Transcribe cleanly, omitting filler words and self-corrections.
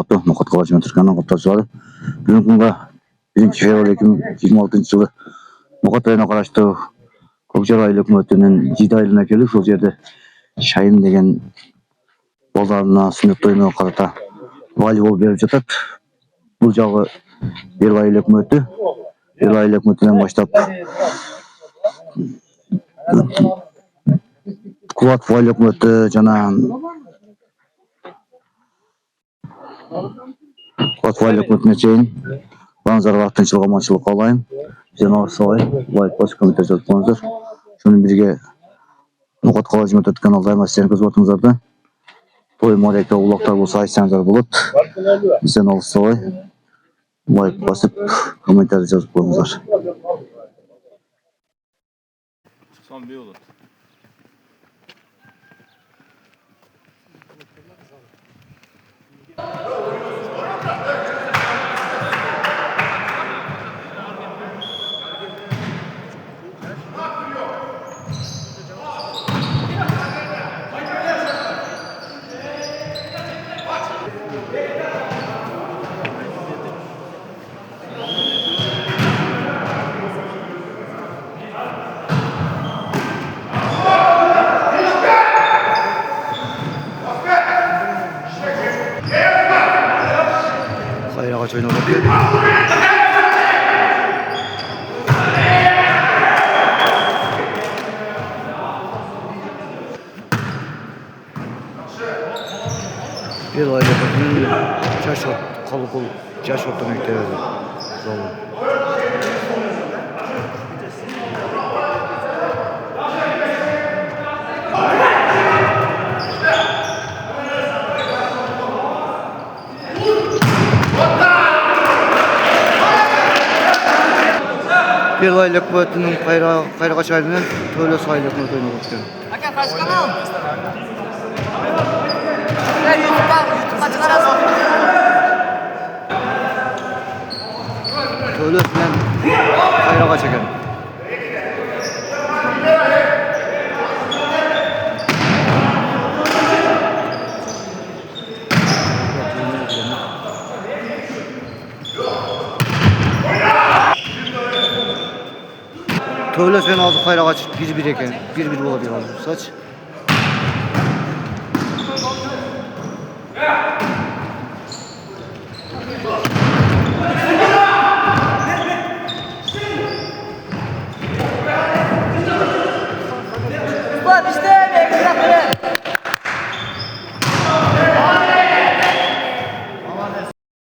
Саламатты, Ноқат қаласымен Түркістаннан құттықтаушылары. Бүгінгі күнгі 1 февраль 2026 жылы Ноқат районына қарасты Көкжар айлық үкіметінің 7 айлығына келіп, сол жерде Шайын деген балдарына сүннет тойына қарата волейбол беріп жатады. Бұл жағы Берлай айлық үкіметі. Берлай айлық үкіметінен баштап Кулат айлық үкіметі жана Кулат үкіметіне чейін Банзарға тынчылық аманшылық қалайын. Жана осылай лайк басып комментарий жазып қойыңыздар. Сонымен бірге Ноқат қаласымен өткен алдағы мәселелерін көзіп отырыңыздар да. Той морякта улақтар болса айтсаңыздар болады. Сен осылай лайк басып комментарий жазып қойыңыздар. Hayrağa oyunu bakıyor. Bir ayda bakın çaşot kalıbı çaşotun ekleri zolu. Bir aylık boyutunun kayrağa çayının töle sayılık boyutuna bakıyor. Aka karşı kanal. Ya YouTube'a çıkarasın. Töle filan kayrağa çeken. Töle filan aldı kayrağa bir eken. Bir oladı saç.